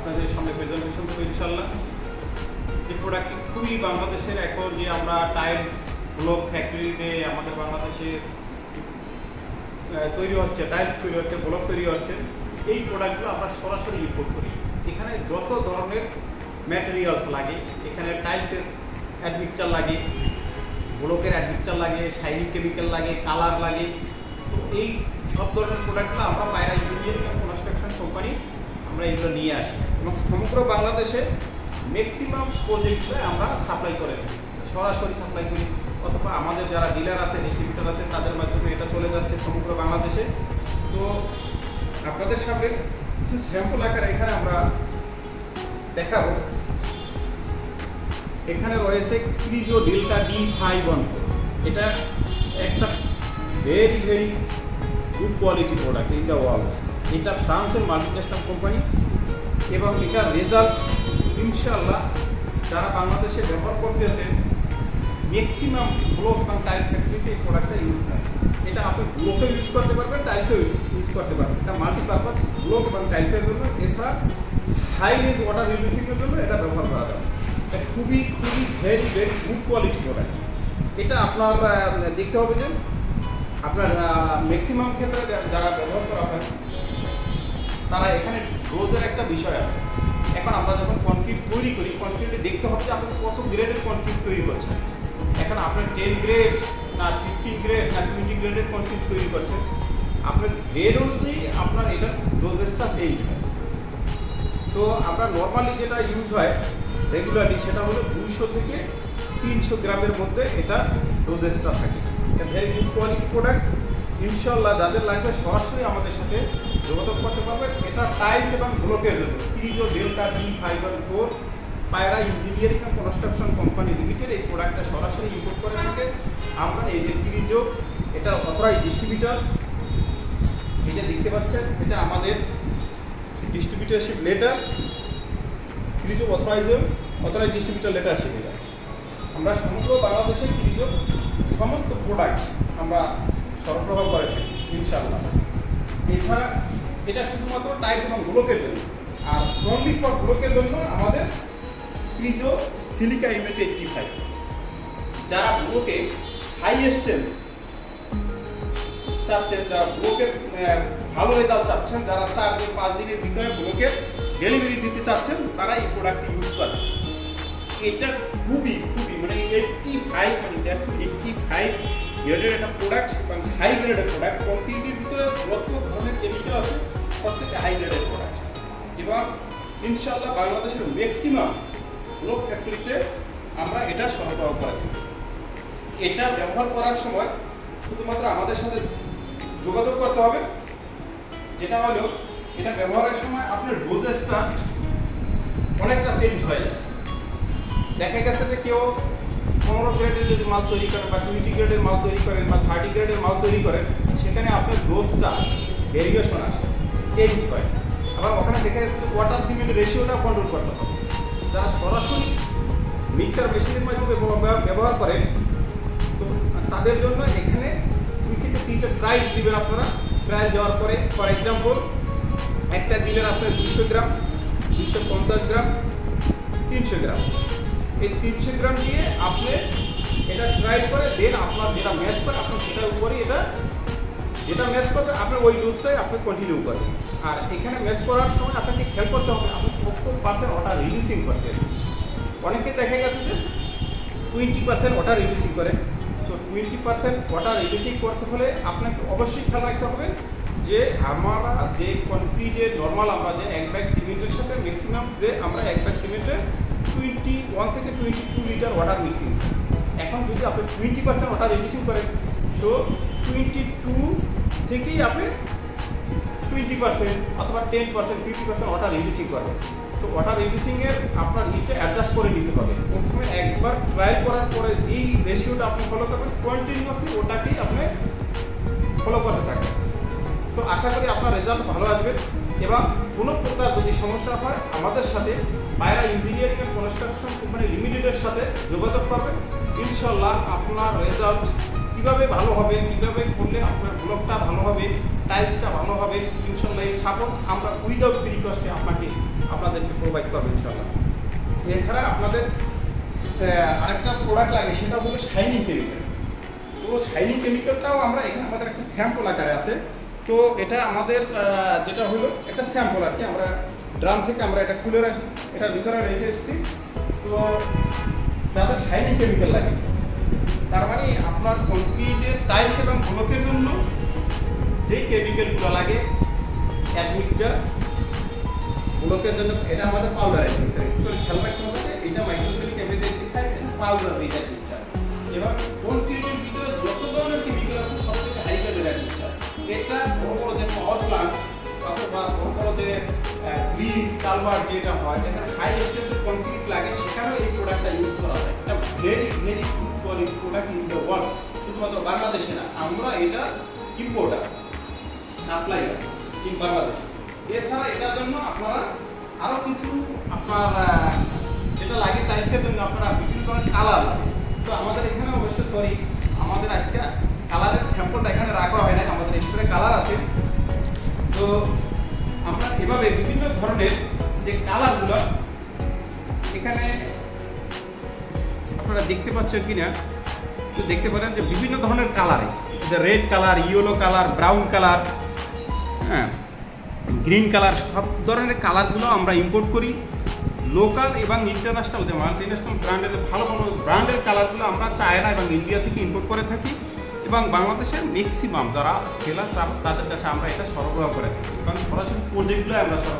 আপনাদের সামনে প্রেজেন্টেশন দেবো ইনশাল্লাহ। যে প্রোডাক্টটি খুবই বাংলাদেশের এখন যে আমরা টাইলস ব্লক ফ্যাক্টরিতে আমাদের বাংলাদেশে তৈরি হচ্ছে, টাইলস তৈরি হচ্ছে, ব্লক তৈরি হচ্ছে, এই প্রোডাক্টগুলো আমরা সরাসরি ইম্পোর্ট করি। এখানে যত ধরনের ম্যাটেরিয়ালস লাগে, এখানে টাইলসের অ্যাডমিক্সচার লাগে, ব্লকের অ্যাডমিক্সচার লাগে, শাইনিং কেমিক্যাল লাগে, কালার লাগে। তো এই সব ধরনের প্রোডাক্টগুলো আমরা পায়রা ইঞ্জিনিয়ারিং অ্যান্ড কনস্ট্রাকশন কোম্পানি আমরা এগুলো নিয়ে আসি এবং সমগ্র বাংলাদেশে ম্যাক্সিমাম প্রজেক্টগুলো আমরা সাপ্লাই করে থাকি, সরাসরি সাপ্লাই করি, অথবা আমাদের যারা ডিলার আছে, ডিস্ট্রিবিউটার আছে, তাদের মাধ্যমে এটা চলে যাচ্ছে সমগ্র বাংলাদেশে। তো আপনাদের সামনে কিছু স্যাম্পল আকারে এখানে আমরা দেখাবো। এখানে রয়েছে ক্রিজো ডেল্টা D514। এটা একটা very very good quality product in the world. এটা ফ্রান্সের মাল্টিন্যাশনাল কোম্পানি এবং এটার রেজাল্ট ইনশাআল্লাহ যারা বাংলাদেশে ব্যবহার করতেছে ম্যাক্সিমাম ব্লক এবং টাইলস ফ্যাক্টরিতে এই প্রোডাক্টটা ইউজ হয়। এটা আপনি ব্লকেও ইউজ করতে পারবেন, টাইলসেও ইউজ করতে পারবেন। এটা মাল্টিপারপাস ব্লক এবং টাইলসের জন্য, এছাড়া হাই রেঞ্জ ওয়াটার রিডিউসিংয়ের জন্য এটা ব্যবহার করা যাবে। এটা খুবই খুবই very very good quality product. এটা আপনার দেখতে হবে যে আপনার ম্যাক্সিমাম ক্ষেত্রে যারা ব্যবহার করা হয় তারা এখানে ডোজের একটা বিষয় আছে। এখন আমরা যখন কনক্রিট তৈরি করি, কনক্রিটে দেখতে হবে যে আপনি কত গ্রেডের কনক্রিট তৈরি করছেন। এখন আপনার 10 গ্রেড না 15 গ্রেড না 20 গ্রেডের কনক্রিট তৈরি করছেন, আপনার গ্রেড অনুযায়ী আপনার এটার ডোজেসটা চেঞ্জ হয়। তো আমরা নর্মালি যেটা ইউজ হয় রেগুলারলি সেটা হলো 200 থেকে 300 গ্রামের মধ্যে এটা ডোজেসটা থাকে। এটা ভেরি গুড কোয়ালিটি প্রোডাক্ট। ইনশাল্লাহ যাদের লাগবে সরাসরি আমাদের সাথে যোগাযোগ করতে পারবেন। এটা টাইলস এবং ব্লকের জন্য ক্রিজো ডেল্টা D514 পায়রা engineering and construction company limited এই প্রোডাক্টটা সরাসরি ইম্পোর্ট করে থাকে। আমরা এই যে ক্রিজো, এটার অথরাইজ ডিস্ট্রিবিউটর, এটা দেখতে পাচ্ছেন, এটা আমাদের ডিস্ট্রিবিউটারশিপ লেটার, ক্রিজো অথরাইজ ডিস্ট্রিবিউটর লেটারশিপ। এটা আমরা সমগ্র বাংলাদেশে ক্রিজো সমস্ত প্রোডাক্ট আমরা সরবরাহ করে থাকি ইনশাআল্লাহ। এছাড়া এটা শুধুমাত্র টাইলস এবং ব্লকের জন্য, আর অনলি ফর ব্লকের জন্য আমাদের ক্রিজো সিলিকা MS85। যারা ব্লকে হাই স্ট্রেংথ চাচ্ছেন, যারা ব্লকের ভালো রেজাল্ট চাচ্ছেন, যারা 4 দিন 5 দিনের ভিতরে ব্লকের ডেলিভারি দিতে চাচ্ছেন, তারা এই প্রোডাক্টটি ইউজ করেন। এটা খুবই খুবই মানে 85 মানে 85 গ্রেডের একটা প্রোডাক্ট এবং হাই গ্রেডের প্রোডাক্ট। কনক্রিটের ভিতরে যত ধরনের কেমিক্যাল আছে সব থেকে হাই গ্রেডের প্রোডাক্ট। এবং ইনশাআল্লাহ বাংলাদেশের ম্যাক্সিমাম ব্লক ফ্যাক্টরিতে আমরা এটা সরবরাহ করে থাকি। এটা ব্যবহার করার সময় শুধুমাত্র আমাদের সাথে যোগাযোগ করতে হবে। যেটা হলো এটা ব্যবহারের সময় আপনার ডোজেসটা অনেকটা চেঞ্জ হয়ে যায়। দেখা গেছে যে কেউ 15 গ্রেডের যদি মাল তৈরি করেন বা 20 গ্রেডের মাল তৈরি করেন বা 30 গ্রেডের মাল তৈরি করেন, সেখানে আপনার ডোজটা ভেরিয়েশন আসে, চেঞ্জ হয়। আবার ওখানে দেখা যাচ্ছে ওয়াটার সিমেন্ট রেশিওটা কন্ট্রোল করতে হবে। যারা সরাসরি মিক্সার মেশিনের মাধ্যমে ব্যবহার করেন, তো তাদের জন্য এখানে 2 থেকে 3টা ট্রায়াল দিবেন আপনারা। ট্রায়াল দেওয়ার পরে ফর এক্সাম্পল একটা দিলেন আপনার 200 গ্রাম, 250 গ্রাম, 300 গ্রাম। এই 300 গ্রাম দিয়ে আপনি এটা ট্রাই করে দেন আপনার যেটা ম্যাচ করে আপনি সেটার উপরে এটা যেটা ম্যাচ করবে আপনার ওই ডোজটাই আপনি কন্টিনিউ করবেন। আর এখানে ম্যাচ করার সময় আপনাকে খেয়াল করতে হবে আপনি কত % ওয়াটার রিডিউসিং করতে। অনেকে দেখা গেছে যে 20% ওয়াটার রিডিউসিং করে। সো 20% ওয়াটার রিডিউসিং করতে হলে আপনাকে অবশ্যই খেয়াল রাখতে হবে যে আমরা যে কনক্রিটের নর্মাল আমরা যে 1 ব্যাগ সিমেন্টের সাথে ম্যাক্সিমাম যে আমরা 1 ব্যাগ সিমেন্টে 21 থেকে 22 লিটার ওয়াটার মিক্সিং। এখন যদি আপনি 20% ওয়াটার রিডিউসিং করেন, সো 22 থেকেই আপনি 20% অথবা 10% 50% ওয়াটার রিডিউসিং করবেন। সো ওয়াটার রিডিউসিংয়ের আপনার ইটা অ্যাডজাস্ট করে নিতে হবে। প্রথমে একবার ট্রাই করার পরে এই রেশিওটা আপনি ফলো করবেন, কন্টিনিউয়াসলি ওটাকেই আপনি ফলো করতে থাকবেন। সো আশা করি আপনার রেজাল্ট ভালো আসবে। এবং কোনো প্রকার যদি সমস্যা হয় আমাদের সাথে পায়রা ইঞ্জিনিয়ারিং অ্যান্ড কনস্ট্রাকশন কোম্পানি লিমিটেডের সাথে যোগাযোগ করবেন। ইনশাল্লাহ আপনার রেজাল্ট কীভাবে ভালো হবে, কীভাবে করলে আপনার ব্লকটা ভালো হবে, টাইলসটা ভালো হবে, ইনশাল্লাহ এই সাপোর্ট আমরা উইদাউট ফ্রি কস্টে আপনাকে আপনাদেরকে প্রোভাইড করবো ইনশাআল্লাহ। এছাড়া আপনাদের আরেকটা প্রোডাক্ট লাগে, সেটা হলো শাইনিং কেমিক্যাল। তো শাইনিং কেমিক্যালটাও আমরা এখানে আমাদের একটা স্যাম্পল আকারে আছে। তো এটা আমাদের যেটা হলো একটা স্যাম্পল আর কি, আমরা ড্রাম থেকে আমরা এটা খুলে রাখি, এটার ভিতরে রেখে এসেছি। তো যাদের শাইনিং কেমিক্যাল লাগে, তার মানে আপনার কংক্রিটের টাইলস এবং ব্লকের জন্য যেই কেমিক্যালগুলো লাগে, অ্যাডমিক্সচার, ব্লকের জন্য এটা আমাদের পাউডার অ্যাডমিক্সচার। অ্যাকচুয়ালি খেয়াল রাখতে হবে যে এটা মাইক্রোসোনিক অ্যাডমিক্সচার, এটা পাউডার এই অ্যাডমিক্সচার। এবার কংক্রিটের ভিতরে যত ধরনের কেমিক্যাল আছে সব থেকে হাই কোয়ালিটির অ্যাডমিক্সচার। এটা বড় বড় যে পাওয়ার প্লান্ট অথবা বড় বড় যে ব্রিজ কালভার্ট যেটা হয়, যেখানে হাই স্ট্রেংথের কংক্রিট লাগে, সেখানেও এই প্রোডাক্টটা ইউজ করা হয়। এটা very very good quality product in the world. শুধুমাত্র বাংলাদেশে না, আমরা এটা ইম্পোর্টার, সাপ্লাইয়ার ইন বাংলাদেশ। এছাড়া এটার জন্য আপনারা আরও কিছু আপনার যেটা লাগে টাইলসের জন্য আপনারা বিভিন্ন ধরনের কালার লাগে। তো আমাদের এখানে অবশ্য আমাদের আজকে কালারের স্যাম্পলটা এখানে রাখা হয় না, আমাদের এক্সট্রা কালার আছে। তো আমরা এভাবে বিভিন্ন ধরনের যে কালারগুলো এখানে আপনারা দেখতে পাচ্ছেন কিনা, তো দেখতে পারেন যে বিভিন্ন ধরনের কালার, যে red colour, yellow colour, brown colour, হ্যাঁ, গ্রিন কালার, সব ধরনের কালারগুলো আমরা ইম্পোর্ট করি। লোকাল এবং ইন্টারন্যাশনাল যে মাল্টিন্যাশনাল ব্র্যান্ডের ভালো ভালো ব্র্যান্ডের কালারগুলো আমরা চায়না এবং ইন্ডিয়া থেকে ইম্পোর্ট করে থাকি, এবং বাংলাদেশের ম্যাক্সিমাম যারা সেলার তাদের কাছে আমরা এটা সরবরাহ করে থাকি, এবং সরাসরি প্রজেক্টগুলো আমরা সরবরাহ